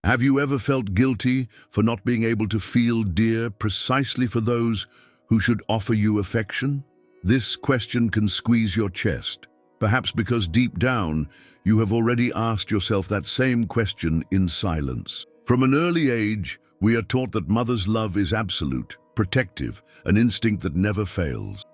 Have you ever felt guilty for not being able to feel dear precisely for those who should offer you affection? This question can squeeze your chest, perhaps because deep down you have already asked yourself that same question in silence. From an early age, we are taught that mother's love is absolute, protective, an instinct that never fails.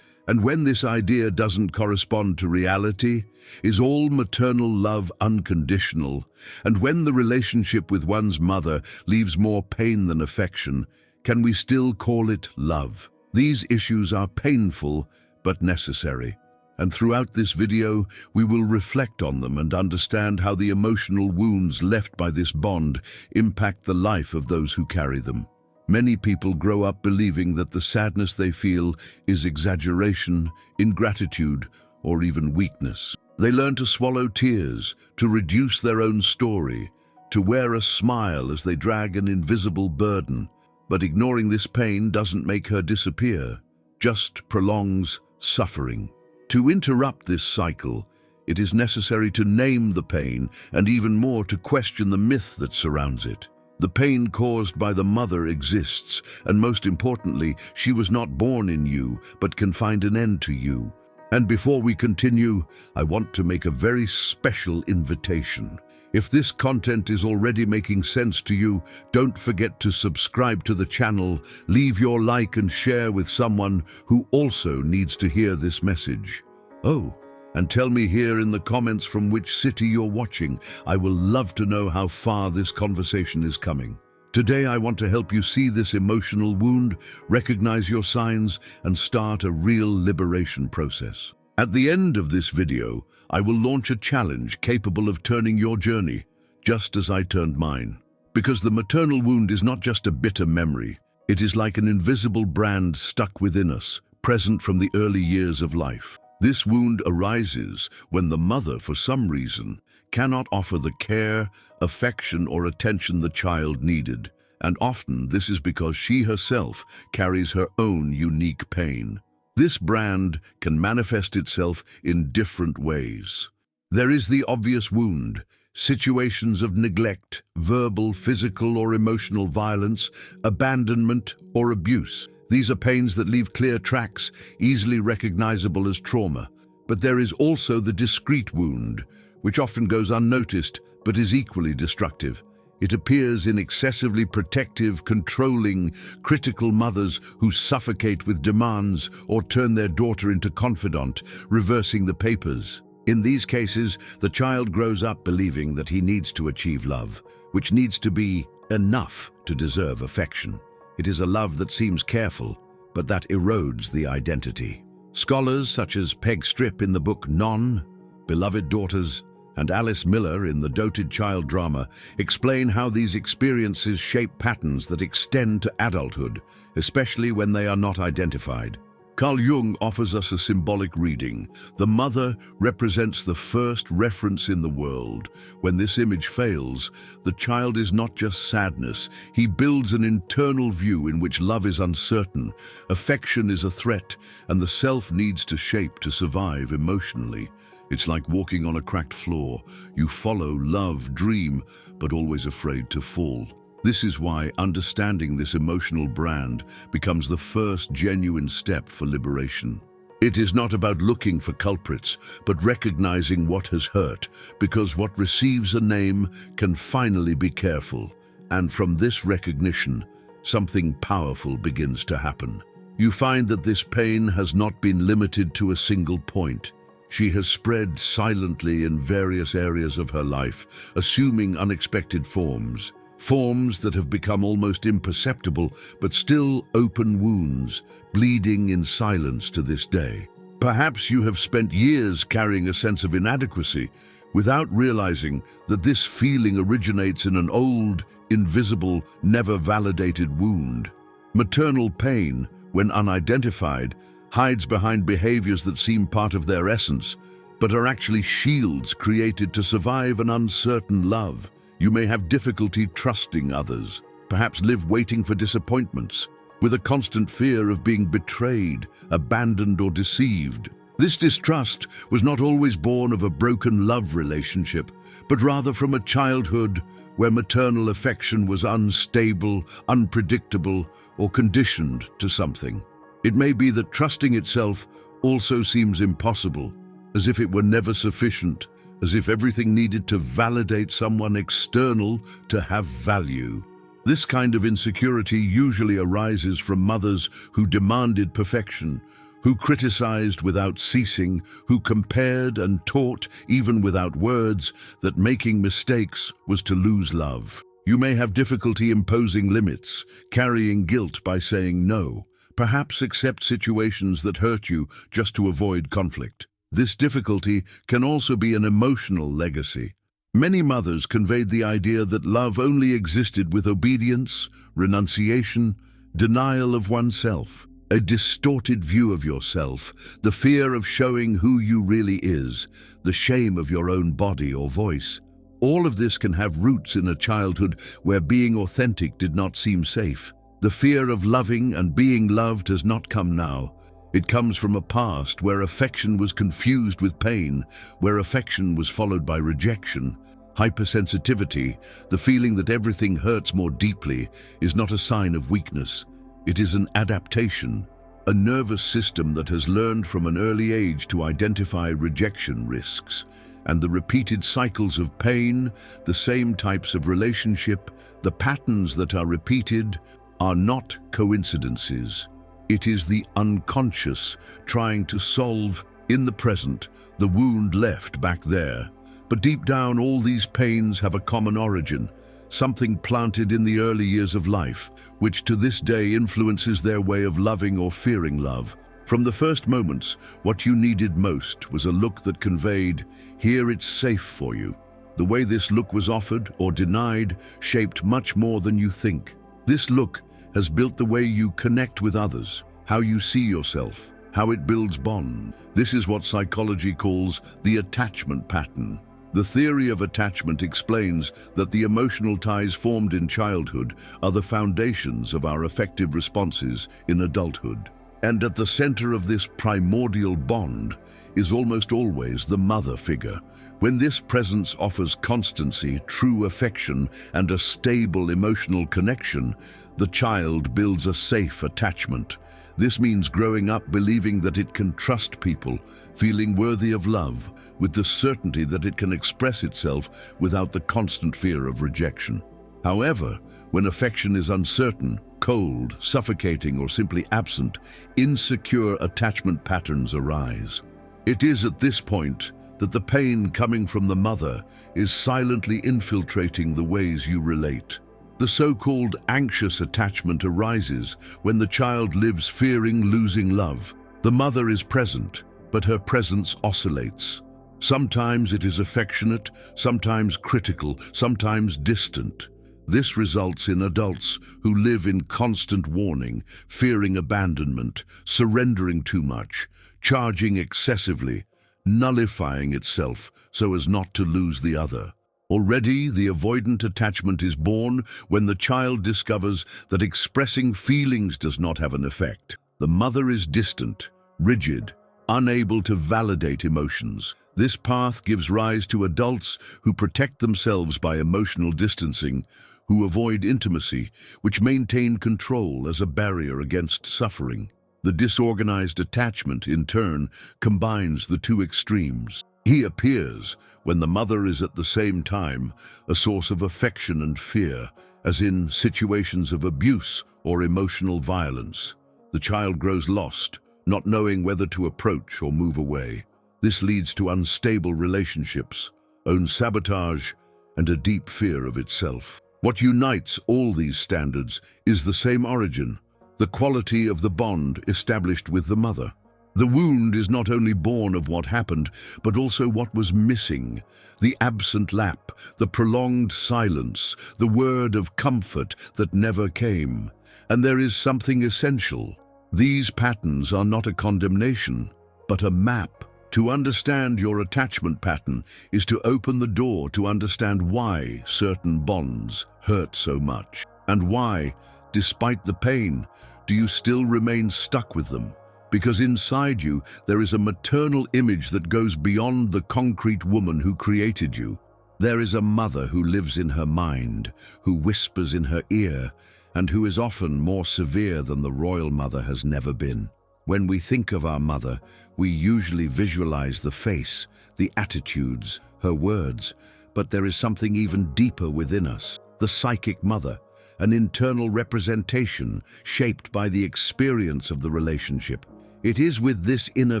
And when this idea doesn't correspond to reality, is all maternal love unconditional? And when the relationship with one's mother leaves more pain than affection, can we still call it love? These issues are painful but necessary. And throughout this video, we will reflect on them and understand how the emotional wounds left by this bond impact the life of those who carry them. Many people grow up believing that the sadness they feel is exaggeration, ingratitude, or even weakness. They learn to swallow tears, to reduce their own story, to wear a smile as they drag an invisible burden. But ignoring this pain doesn't make her disappear, just prolongs suffering. To interrupt this cycle, it is necessary to name the pain and even more to question the myth that surrounds it. The pain caused by the mother exists, and most importantly, she was not born in you, but can find an end to you. And before we continue, I want to make a very special invitation. If this content is already making sense to you, don't forget to subscribe to the channel, leave your like and share with someone who also needs to hear this message. Oh, and tell me here in the comments from which city you're watching. I will love to know how far this conversation is coming. Today I want to help you see this emotional wound, recognize your signs, and start a real liberation process. At the end of this video, I will launch a challenge capable of turning your journey, just as I turned mine. Because the maternal wound is not just a bitter memory, it is like an invisible brand stuck within us, present from the early years of life. This wound arises when the mother, for some reason, cannot offer the care, affection, or attention the child needed, and often this is because she herself carries her own unique pain. This brand can manifest itself in different ways. There is the obvious wound, situations of neglect, verbal, physical, or emotional violence, abandonment, or abuse. These are pains that leave clear tracks, easily recognizable as trauma. But there is also the discreet wound, which often goes unnoticed, but is equally destructive. It appears in excessively protective, controlling, critical mothers who suffocate with demands or turn their daughter into confidant, reversing the papers. In these cases, the child grows up believing that he needs to achieve love, which needs to be enough to deserve affection. It is a love that seems careful, but that erodes the identity. Scholars such as Peg Stripp in the book Non, Beloved Daughters, and Alice Miller in the Doted Child drama explain how these experiences shape patterns that extend to adulthood, especially when they are not identified. Carl Jung offers us a symbolic reading. The mother represents the first reference in the world. When this image fails, the child is not just sadness. He builds an internal view in which love is uncertain, affection is a threat, and the self needs to shape to survive emotionally. It's like walking on a cracked floor. You follow, love, dream, but always afraid to fall. This is why understanding this emotional brand becomes the first genuine step for liberation. It is not about looking for culprits, but recognizing what has hurt, because what receives a name can finally be careful. And from this recognition, something powerful begins to happen. You find that this pain has not been limited to a single point. She has spread silently in various areas of her life, assuming unexpected forms. Forms that have become almost imperceptible, but still open wounds, bleeding in silence to this day. Perhaps you have spent years carrying a sense of inadequacy, without realizing that this feeling originates in an old, invisible, never validated wound. Maternal pain, when unidentified, hides behind behaviors that seem part of their essence, but are actually shields created to survive an uncertain love. You may have difficulty trusting others, perhaps live waiting for disappointments, with a constant fear of being betrayed, abandoned, or deceived. This distrust was not always born of a broken love relationship, but rather from a childhood where maternal affection was unstable, unpredictable, or conditioned to something. It may be that trusting itself also seems impossible, as if it were never sufficient, as if everything needed to validate someone external to have value. This kind of insecurity usually arises from mothers who demanded perfection, who criticized without ceasing, who compared and taught, even without words, that making mistakes was to lose love. You may have difficulty imposing limits, carrying guilt by saying no, perhaps accept situations that hurt you just to avoid conflict. This difficulty can also be an emotional legacy. Many mothers conveyed the idea that love only existed with obedience, renunciation, denial of oneself. A distorted view of yourself, the fear of showing who you really is, the shame of your own body or voice. All of this can have roots in a childhood where being authentic did not seem safe. The fear of loving and being loved has not come now. It comes from a past where affection was confused with pain, where affection was followed by rejection. Hypersensitivity, the feeling that everything hurts more deeply, is not a sign of weakness. It is an adaptation, a nervous system that has learned from an early age to identify rejection risks. And the repeated cycles of pain, the same types of relationship, the patterns that are repeated, are not coincidences. It is the unconscious trying to solve, in the present, the wound left back there. But deep down, all these pains have a common origin, something planted in the early years of life, which to this day influences their way of loving or fearing love. From the first moments, what you needed most was a look that conveyed, "Here it's safe for you." The way this look was offered or denied shaped much more than you think. This look has built the way you connect with others, how you see yourself, how it builds bond. This is what psychology calls the attachment pattern. The theory of attachment explains that the emotional ties formed in childhood are the foundations of our effective responses in adulthood. And at the center of this primordial bond is almost always the mother figure. When this presence offers constancy, true affection, and a stable emotional connection, the child builds a safe attachment. This means growing up believing that it can trust people, feeling worthy of love, with the certainty that it can express itself without the constant fear of rejection. However, when affection is uncertain, cold, suffocating, or simply absent, insecure attachment patterns arise. It is at this point that the pain coming from the mother is silently infiltrating the ways you relate. The so-called anxious attachment arises when the child lives fearing losing love. The mother is present, but her presence oscillates. Sometimes it is affectionate, sometimes critical, sometimes distant. This results in adults who live in constant warning, fearing abandonment, surrendering too much, charging excessively, nullifying itself so as not to lose the other. Already, the avoidant attachment is born when the child discovers that expressing feelings does not have an effect. The mother is distant, rigid, unable to validate emotions. This path gives rise to adults who protect themselves by emotional distancing, who avoid intimacy, which maintain control as a barrier against suffering. The disorganized attachment, in turn, combines the two extremes. He appears when the mother is at the same time a source of affection and fear, as in situations of abuse or emotional violence. The child grows lost, not knowing whether to approach or move away. This leads to unstable relationships, own sabotage, and a deep fear of itself. What unites all these standards is the same origin, the quality of the bond established with the mother. The wound is not only born of what happened, but also what was missing. The absent lap, the prolonged silence, the word of comfort that never came. And there is something essential. These patterns are not a condemnation, but a map. To understand your attachment pattern is to open the door to understand why certain bonds hurt so much, and why, despite the pain, do you still remain stuck with them. Because inside you, there is a maternal image that goes beyond the concrete woman who created you. There is a mother who lives in her mind, who whispers in her ear, and who is often more severe than the royal mother has never been. When we think of our mother, we usually visualize the face, the attitudes, her words, but there is something even deeper within us, the psychic mother, an internal representation shaped by the experience of the relationship. It is with this inner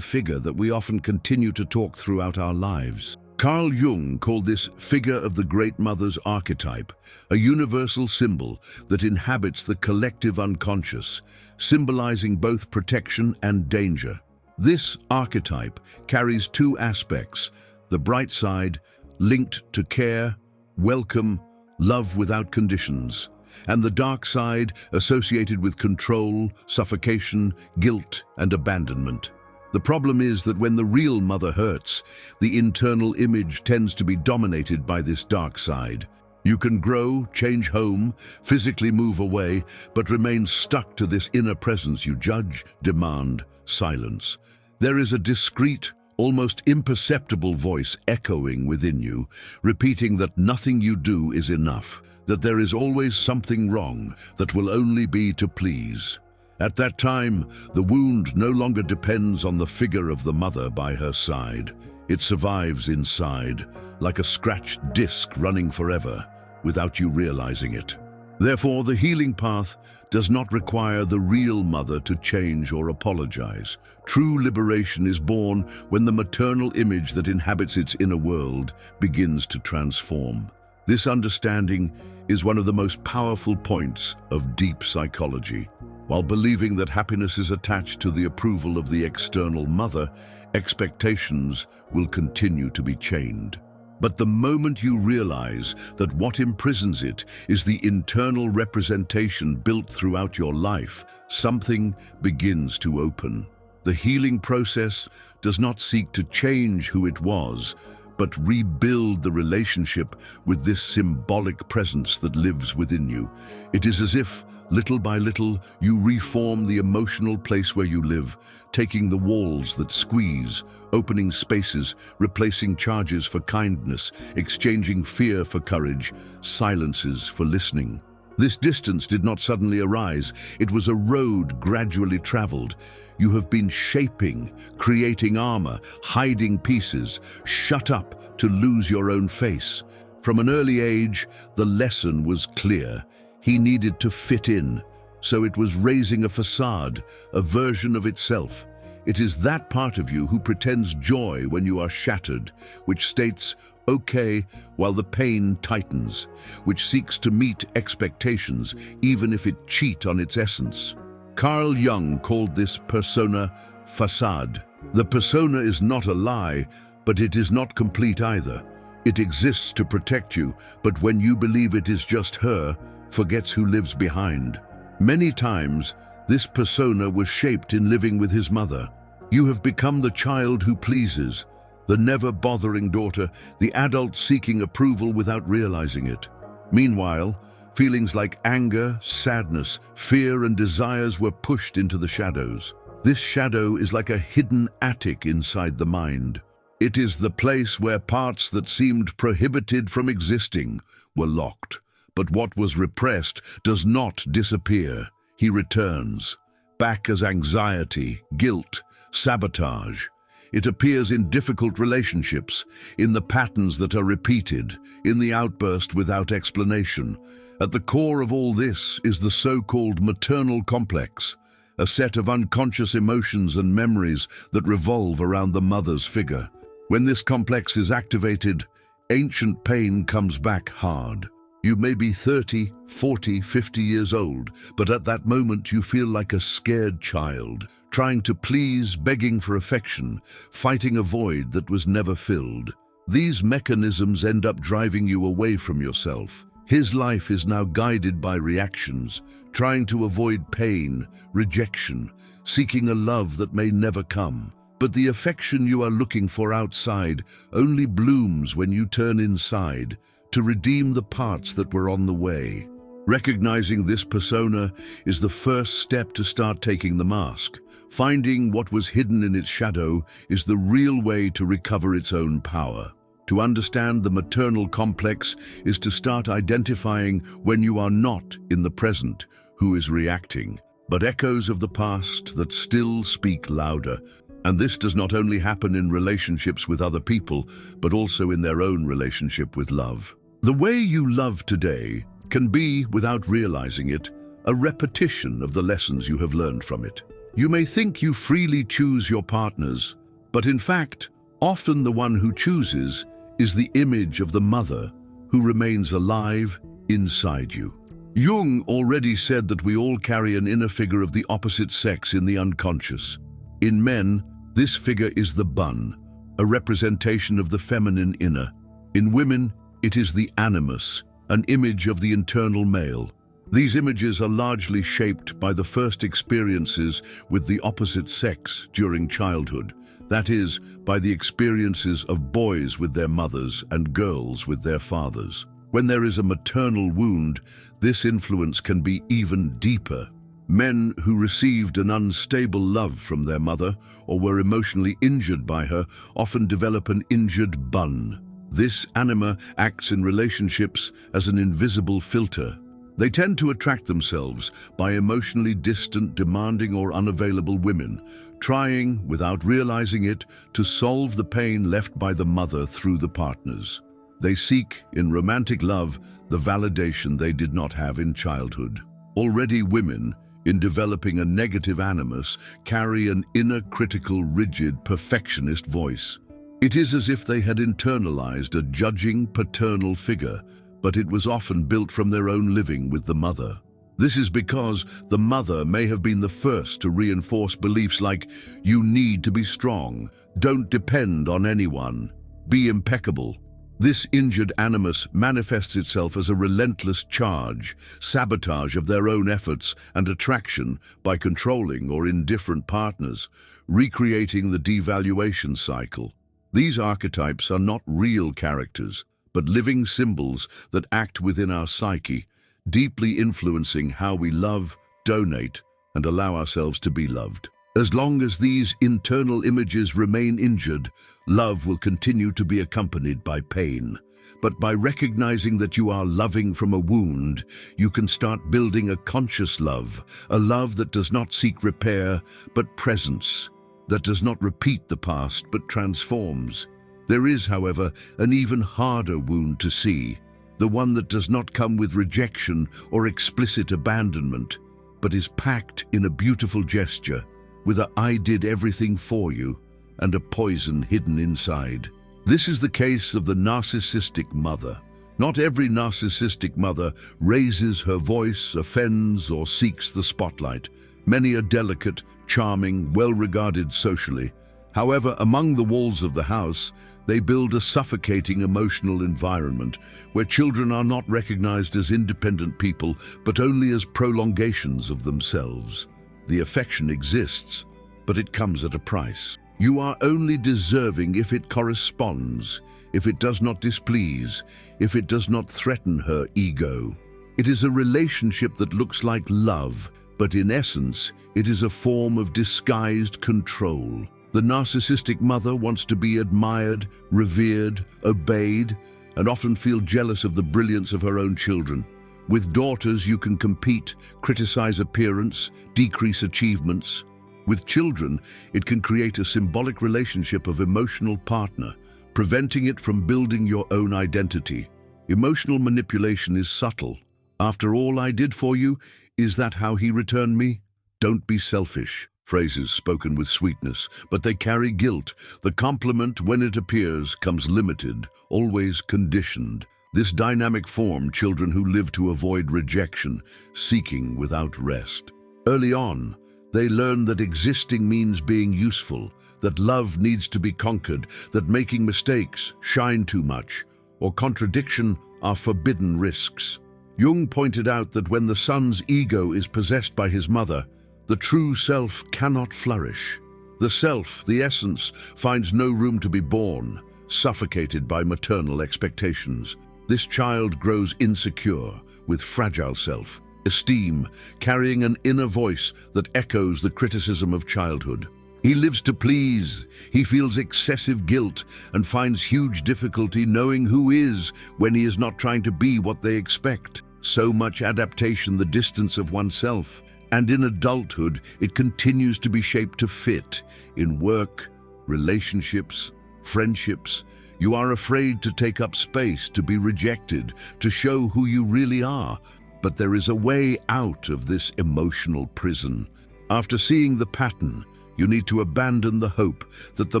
figure that we often continue to talk throughout our lives. Carl Jung called this figure of the great mother's archetype, a universal symbol that inhabits the collective unconscious, symbolizing both protection and danger. This archetype carries two aspects: the bright side, linked to care, welcome, love without conditions, and the dark side, associated with control, suffocation, guilt, and abandonment. The problem is that when the real mother hurts, the internal image tends to be dominated by this dark side. You can grow, change home, physically move away, but remain stuck to this inner presence you judge, demand, silence. There is a discreet, almost imperceptible voice echoing within you, repeating that nothing you do is enough, that there is always something wrong that will only be to please. At that time, the wound no longer depends on the figure of the mother by her side. It survives inside, like a scratched disc running forever, without you realizing it. Therefore, the healing path does not require the real mother to change or apologize. True liberation is born when the maternal image that inhabits its inner world begins to transform. This understanding is one of the most powerful points of deep psychology. While believing that happiness is attached to the approval of the external mother, expectations will continue to be chained. But the moment you realize that what imprisons it is the internal representation built throughout your life, something begins to open. The healing process does not seek to change who it was, but rebuild the relationship with this symbolic presence that lives within you. It is as if, little by little, you reform the emotional place where you live, taking the walls that squeeze, opening spaces, replacing charges for kindness, exchanging fear for courage, silences for listening. This distance did not suddenly arise. It was a road gradually traveled. You have been shaping, creating armor, hiding pieces, shut up to lose your own face. From an early age, the lesson was clear. He needed to fit in, so it was raising a facade, a version of itself. It is that part of you who pretends joy when you are shattered, which states, okay, while the pain tightens, which seeks to meet expectations, even if it cheat on its essence. Carl Jung called this persona facade. The persona is not a lie, but it is not complete either. It exists to protect you, but when you believe it is just her, forgets who lives behind. Many times, this persona was shaped in living with his mother. You have become the child who pleases, the never-bothering daughter, the adult seeking approval without realizing it. Meanwhile, feelings like anger, sadness, fear, and desires were pushed into the shadows. This shadow is like a hidden attic inside the mind. It is the place where parts that seemed prohibited from existing were locked. But what was repressed does not disappear. He returns, back as anxiety, guilt, sabotage. It appears in difficult relationships, in the patterns that are repeated, in the outburst without explanation. At the core of all this is the so-called maternal complex, a set of unconscious emotions and memories that revolve around the mother's figure. When this complex is activated, ancient pain comes back hard. You may be 30, 40, 50 years old, but at that moment you feel like a scared child, trying to please, begging for affection, fighting a void that was never filled. These mechanisms end up driving you away from yourself. His life is now guided by reactions, trying to avoid pain, rejection, seeking a love that may never come. But the affection you are looking for outside only blooms when you turn inside, to redeem the parts that were on the way. Recognizing this persona is the first step to start taking the mask, Finding what was hidden in its shadow is the real way to recover its own power. To understand the maternal complex is to start identifying when you are not in the present, who is reacting, but echoes of the past that still speak louder. And this does not only happen in relationships with other people, but also in their own relationship with love. The way you love today can be, without realizing it, a repetition of the lessons you have learned from it. You may think you freely choose your partners, but in fact, often the one who chooses is the image of the mother who remains alive inside you. Jung already said that we all carry an inner figure of the opposite sex in the unconscious. In men, this figure is the bun, a representation of the feminine inner. In women, it is the animus, an image of the internal male. These images are largely shaped by the first experiences with the opposite sex during childhood. That is, by the experiences of boys with their mothers and girls with their fathers. When there is a maternal wound, this influence can be even deeper. Men who received an unstable love from their mother or were emotionally injured by her often develop an injured bun. This anima acts in relationships as an invisible filter. They tend to attract themselves by emotionally distant, demanding or unavailable women, trying, without realizing it, to solve the pain left by the mother through the partners. They seek, in romantic love, the validation they did not have in childhood. Already women, in developing a negative animus, carry an inner critical, rigid, perfectionist voice. It is as if they had internalized a judging paternal figure, but it was often built from their own living with the mother. This is because the mother may have been the first to reinforce beliefs like, you need to be strong, don't depend on anyone, be impeccable. This injured animus manifests itself as a relentless charge, sabotage of their own efforts and attraction by controlling or indifferent partners, recreating the devaluation cycle. These archetypes are not real characters, but living symbols that act within our psyche, deeply influencing how we love, donate, and allow ourselves to be loved. As long as these internal images remain injured, love will continue to be accompanied by pain. But by recognizing that you are loving from a wound, you can start building a conscious love, a love that does not seek repair, but presence, that does not repeat the past, but transforms. There is, however, an even harder wound to see, the one that does not come with rejection or explicit abandonment, but is packed in a beautiful gesture, with a "I did everything for you" and a poison hidden inside. This is the case of the narcissistic mother. Not every narcissistic mother raises her voice, offends, or seeks the spotlight. Many are delicate, charming, well-regarded socially. However, among the walls of the house, they build a suffocating emotional environment where children are not recognized as independent people, but only as prolongations of themselves. The affection exists, but it comes at a price. You are only deserving if it corresponds, if it does not displease, if it does not threaten her ego. It is a relationship that looks like love, but in essence, it is a form of disguised control. The narcissistic mother wants to be admired, revered, obeyed, and often feel jealous of the brilliance of her own children. With daughters, you can compete, criticize appearance, decrease achievements. With children, it can create a symbolic relationship of emotional partner, preventing it from building your own identity. Emotional manipulation is subtle. After all I did for you, is that how he returned me? Don't be selfish. Phrases spoken with sweetness, but they carry guilt. The compliment, when it appears, comes limited, always conditioned. This dynamic form children who live to avoid rejection, seeking without rest. Early on, they learn that existing means being useful, that love needs to be conquered, that making mistakes, shine too much, or contradiction are forbidden risks. Jung pointed out that when the son's ego is possessed by his mother, the true self cannot flourish. The self, the essence, finds no room to be born, suffocated by maternal expectations. This child grows insecure, with fragile self, esteem, carrying an inner voice that echoes the criticism of childhood. He lives to please, he feels excessive guilt, and finds huge difficulty knowing who is when he is not trying to be what they expect. So much adaptation, the distance of oneself. And in adulthood, it continues to be shaped to fit in work, relationships, friendships. You are afraid to take up space, to be rejected, to show who you really are. But there is a way out of this emotional prison. After seeing the pattern, you need to abandon the hope that the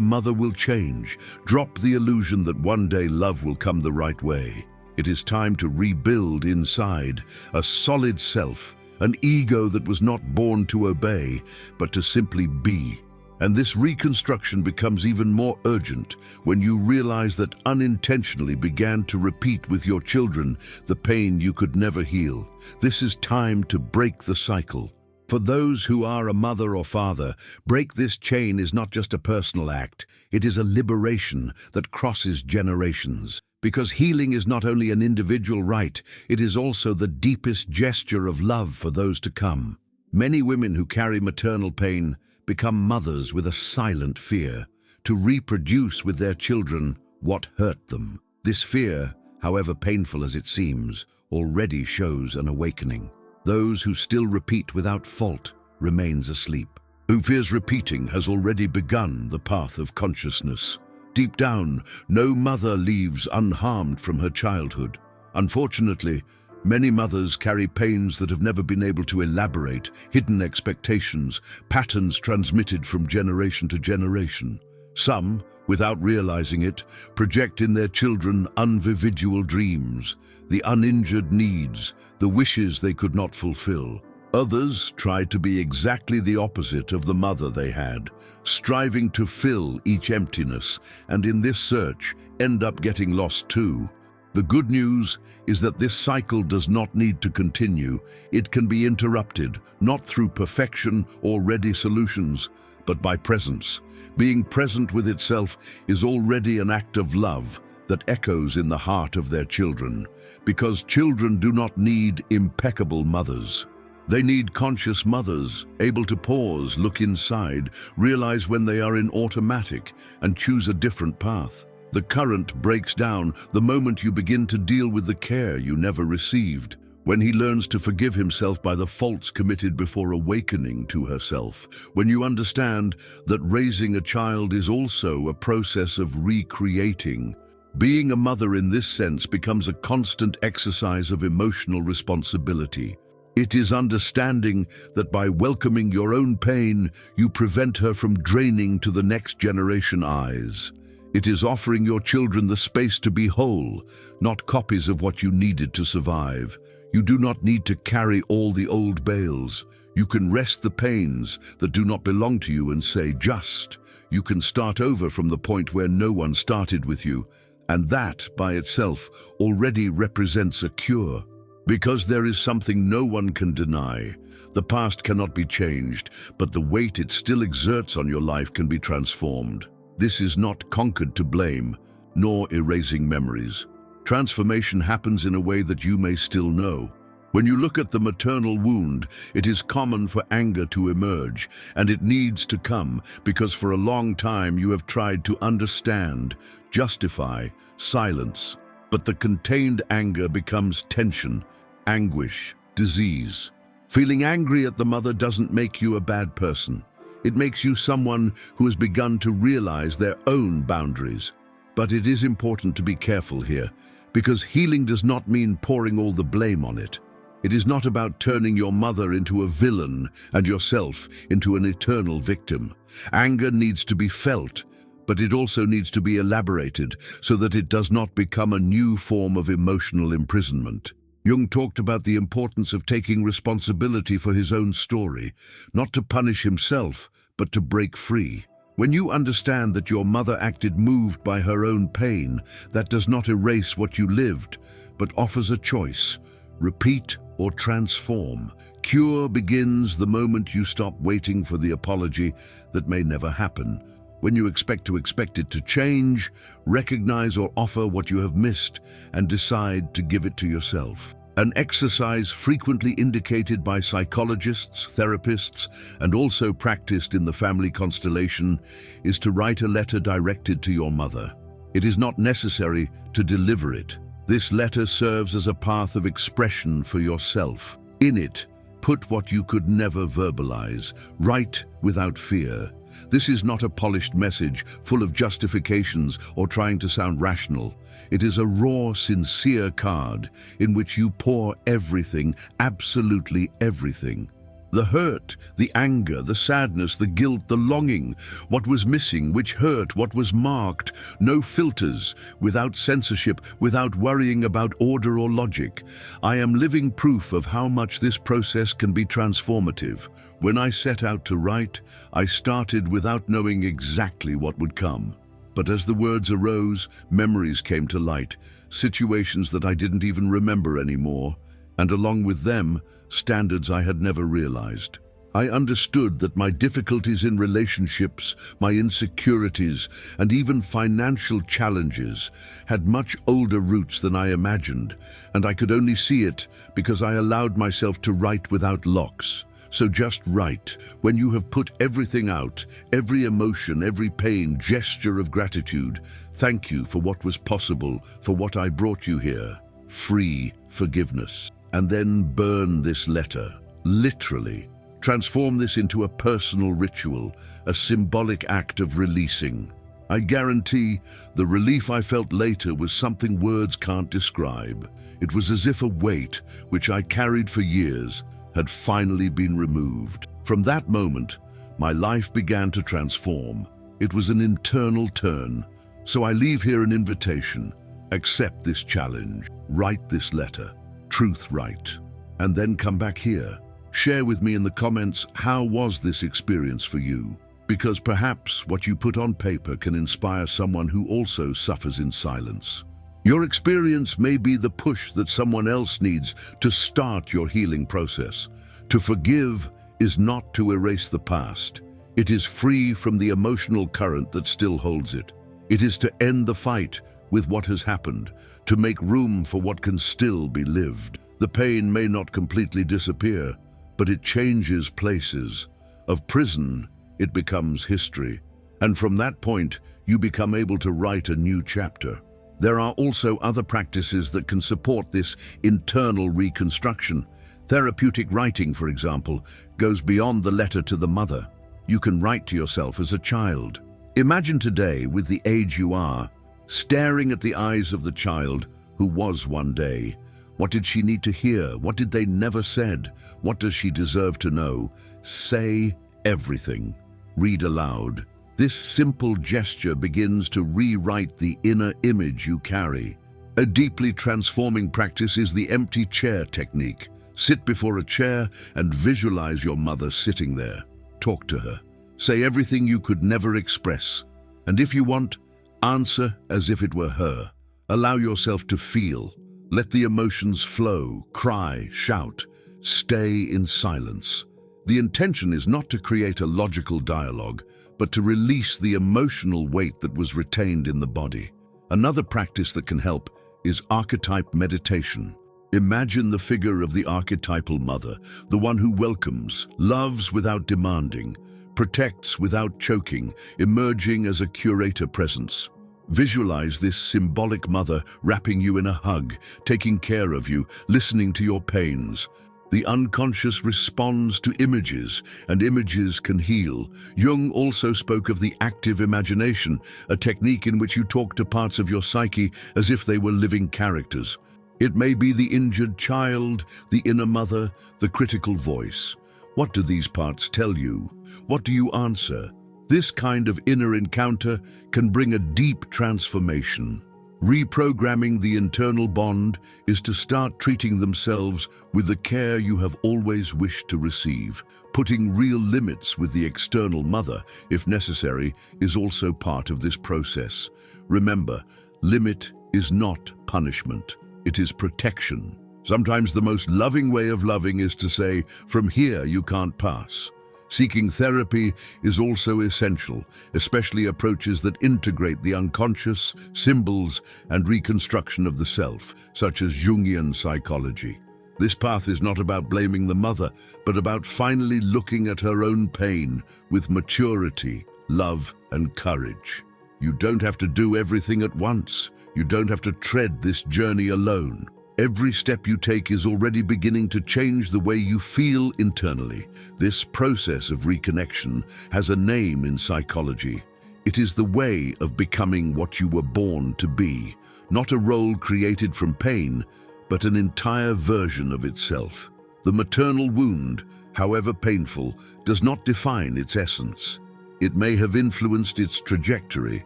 mother will change, drop the illusion that one day love will come the right way. It is time to rebuild inside a solid self, an ego that was not born to obey, but to simply be. And this reconstruction becomes even more urgent when you realize that unintentionally began to repeat with your children the pain you could never heal. This is time to break the cycle. For those who are a mother or father, break this chain is not just a personal act, it is a liberation that crosses generations. Because healing is not only an individual right, it is also the deepest gesture of love for those to come. Many women who carry maternal pain become mothers with a silent fear, to reproduce with their children what hurt them. This fear, however painful as it seems, already shows an awakening. Those who still repeat without fault remains asleep. Who fears repeating has already begun the path of consciousness. Deep down, no mother leaves unharmed from her childhood. Unfortunately, many mothers carry pains that have never been able to elaborate, hidden expectations, patterns transmitted from generation to generation. Some, without realizing it, project in their children unvividual dreams, the uninjured needs, the wishes they could not fulfill. Others try to be exactly the opposite of the mother they had, striving to fill each emptiness, and in this search end up getting lost too. The good news is that this cycle does not need to continue. It can be interrupted, not through perfection or ready solutions, but by presence. Being present with itself is already an act of love that echoes in the heart of their children, because children do not need impeccable mothers. They need conscious mothers, able to pause, look inside, realize when they are in automatic, and choose a different path. The current breaks down the moment you begin to deal with the care you never received, when he learns to forgive himself by the faults committed before awakening to herself, when you understand that raising a child is also a process of recreating. Being a mother in this sense becomes a constant exercise of emotional responsibility. It is understanding that by welcoming your own pain, you prevent her from draining to the next generation eyes. It is offering your children the space to be whole, not copies of what you needed to survive. You do not need to carry all the old bales. You can rest the pains that do not belong to you and say, just. You can start over from the point where no one started with you, and that, by itself, already represents a cure. Because there is something no one can deny. The past cannot be changed, but the weight it still exerts on your life can be transformed. This is not conquered to blame, nor erasing memories. Transformation happens in a way that you may still know. When you look at the maternal wound, it is common for anger to emerge, and it needs to come because for a long time you have tried to understand, justify, silence. But the contained anger becomes tension, anguish, disease. Feeling angry at the mother doesn't make you a bad person. It makes you someone who has begun to realize their own boundaries. But it is important to be careful here, because healing does not mean pouring all the blame on it. It is not about turning your mother into a villain and yourself into an eternal victim. Anger needs to be felt, but it also needs to be elaborated so that it does not become a new form of emotional imprisonment. Jung talked about the importance of taking responsibility for his own story, not to punish himself, but to break free. When you understand that your mother acted moved by her own pain, that does not erase what you lived, but offers a choice: repeat or transform. Cure begins the moment you stop waiting for the apology that may never happen. When you expect it to change, recognize or offer what you have missed and decide to give it to yourself. An exercise frequently indicated by psychologists, therapists, and also practiced in the family constellation is to write a letter directed to your mother. It is not necessary to deliver it. This letter serves as a path of expression for yourself. In it, put what you could never verbalize. Write without fear. This is not a polished message full of justifications or trying to sound rational. It is a raw, sincere card in which you pour everything, absolutely everything. The hurt, the anger, the sadness, the guilt, the longing, what was missing, which hurt, what was marked, no filters, without censorship, without worrying about order or logic. I am living proof of how much this process can be transformative. When I set out to write, I started without knowing exactly what would come. But as the words arose, memories came to light, situations that I didn't even remember anymore, and along with them, standards I had never realized. I understood that my difficulties in relationships, my insecurities, and even financial challenges had much older roots than I imagined, and I could only see it because I allowed myself to write without locks. So just write. When you have put everything out, every emotion, every pain, gesture of gratitude, thank you for what was possible, for what I brought you here. Free forgiveness. And then burn this letter, literally. Transform this into a personal ritual, a symbolic act of releasing. I guarantee the relief I felt later was something words can't describe. It was as if a weight, which I carried for years, had finally been removed. From that moment, my life began to transform. It was an internal turn. So I leave here an invitation. Accept this challenge. Write this letter. Truth write. And then come back here. Share with me in the comments, how was this experience for you? Because perhaps what you put on paper can inspire someone who also suffers in silence. Your experience may be the push that someone else needs to start your healing process. To forgive is not to erase the past. It is free from the emotional current that still holds it. It is to end the fight with what has happened, to make room for what can still be lived. The pain may not completely disappear, but it changes places. Of prison, it becomes history. And from that point, you become able to write a new chapter. There are also other practices that can support this internal reconstruction. Therapeutic writing, for example, goes beyond the letter to the mother. You can write to yourself as a child. Imagine today, with the age you are, staring at the eyes of the child who was one day. What did she need to hear? What did they never said? What does she deserve to know? Say everything. Read aloud. This simple gesture begins to rewrite the inner image you carry. A deeply transforming practice is the empty chair technique. Sit before a chair and visualize your mother sitting there. Talk to her. Say everything you could never express. And if you want, answer as if it were her. Allow yourself to feel. Let the emotions flow, cry, shout. Stay in silence. The intention is not to create a logical dialogue, but to release the emotional weight that was retained in the body. Another practice that can help is archetype meditation. Imagine the figure of the archetypal mother, the one who welcomes, loves without demanding, protects without choking, emerging as a curator presence. Visualize this symbolic mother wrapping you in a hug, taking care of you, listening to your pains. The unconscious responds to images, and images can heal. Jung also spoke of the active imagination, a technique in which you talk to parts of your psyche as if they were living characters. It may be the injured child, the inner mother, the critical voice. What do these parts tell you? What do you answer? This kind of inner encounter can bring a deep transformation. Reprogramming the internal bond is to start treating themselves with the care you have always wished to receive. Putting real limits with the external mother, if necessary, is also part of this process. Remember, limit is not punishment. It is protection. Sometimes the most loving way of loving is to say, "From here you can't pass." Seeking therapy is also essential, especially approaches that integrate the unconscious, symbols, and reconstruction of the self, such as Jungian psychology. This path is not about blaming the mother, but about finally looking at her own pain with maturity, love, and courage. You don't have to do everything at once. You don't have to tread this journey alone. Every step you take is already beginning to change the way you feel internally. This process of reconnection has a name in psychology. It is the way of becoming what you were born to be, not a role created from pain, but an entire version of itself. The maternal wound, however painful, does not define its essence. It may have influenced its trajectory,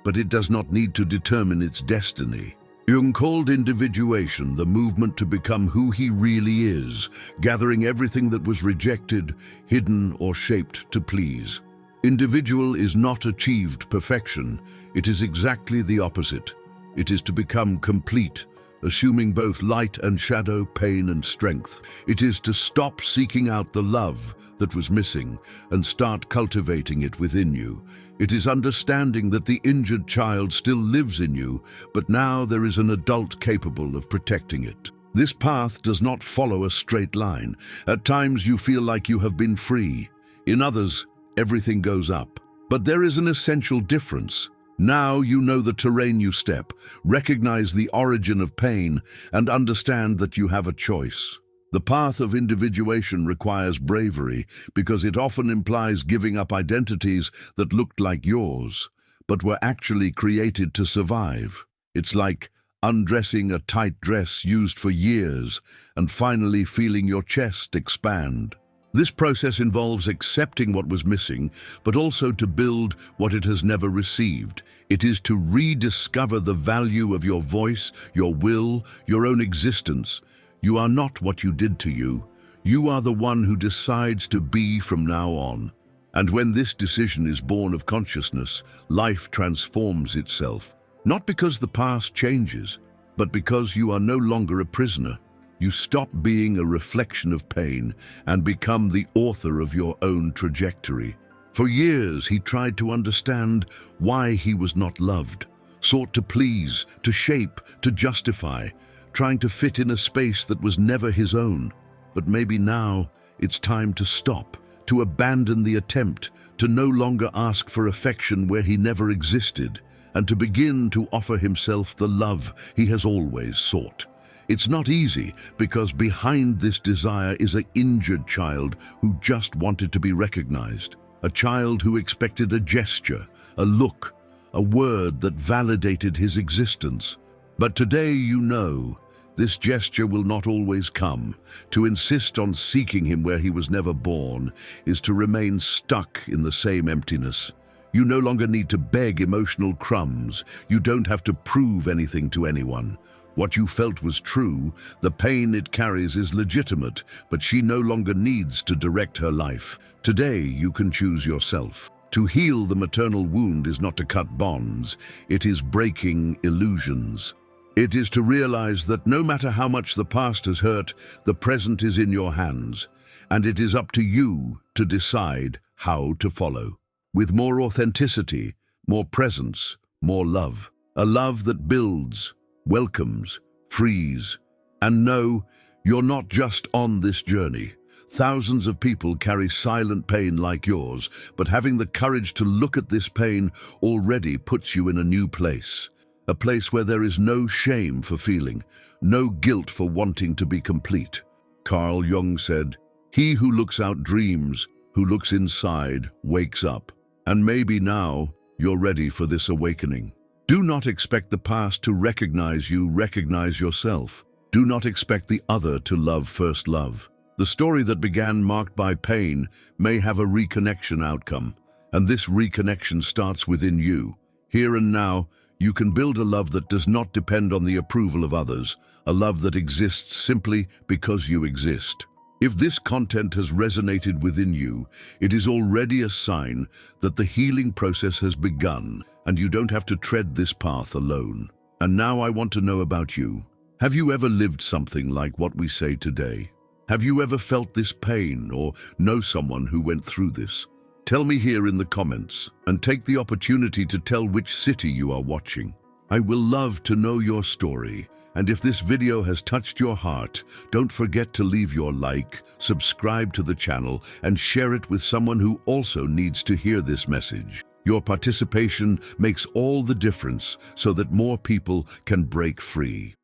but it does not need to determine its destiny. Jung called individuation the movement to become who he really is, gathering everything that was rejected, hidden, or shaped to please. Individual is not achieved perfection. It is exactly the opposite. It is to become complete, assuming both light and shadow, pain and strength. It is to stop seeking out the love that was missing and start cultivating it within you. It is understanding that the injured child still lives in you, but now there is an adult capable of protecting it. This path does not follow a straight line. At times you feel like you have been free. In others, everything goes up. But there is an essential difference. Now you know the terrain you step, recognize the origin of pain, and understand that you have a choice. The path of individuation requires bravery because it often implies giving up identities that looked like yours, but were actually created to survive. It's like undressing a tight dress used for years and finally feeling your chest expand. This process involves accepting what was missing, but also to build what it has never received. It is to rediscover the value of your voice, your will, your own existence. You are not what you did to you. You are the one who decides to be from now on. And when this decision is born of consciousness, life transforms itself. Not because the past changes, but because you are no longer a prisoner. You stop being a reflection of pain and become the author of your own trajectory. For years, he tried to understand why he was not loved, sought to please, to shape, to justify, trying to fit in a space that was never his own. But maybe now it's time to stop, to abandon the attempt, to no longer ask for affection where he never existed, and to begin to offer himself the love he has always sought. It's not easy because behind this desire is an injured child who just wanted to be recognized, a child who expected a gesture, a look, a word that validated his existence. But today you know, this gesture will not always come. To insist on seeking him where he was never born is to remain stuck in the same emptiness. You no longer need to beg emotional crumbs. You don't have to prove anything to anyone. What you felt was true, the pain it carries is legitimate, but she no longer needs to direct her life. Today, you can choose yourself. To heal the maternal wound is not to cut bonds, it is breaking illusions. It is to realize that no matter how much the past has hurt, the present is in your hands, and it is up to you to decide how to follow. With more authenticity, more presence, more love. A love that builds, welcomes, frees, and know you're not just on this journey. Thousands of people carry silent pain like yours, but having the courage to look at this pain already puts you in a new place. A place where there is no shame for feeling, no guilt for wanting to be complete. Carl Jung said, "He who looks out dreams, who looks inside wakes up." And maybe now you're ready for this awakening. Do not expect the past to recognize you, recognize yourself. Do not expect the other to love first love. The story that began marked by pain may have a reconnection outcome, and this reconnection starts within you. Here and now, you can build a love that does not depend on the approval of others, a love that exists simply because you exist. If this content has resonated within you, it is already a sign that the healing process has begun, and you don't have to tread this path alone. And now I want to know about you. Have you ever lived something like what we say today? Have you ever felt this pain or know someone who went through this? Tell me here in the comments, and take the opportunity to tell which city you are watching. I will love to know your story. And if this video has touched your heart, don't forget to leave your like, subscribe to the channel, and share it with someone who also needs to hear this message. Your participation makes all the difference so that more people can break free.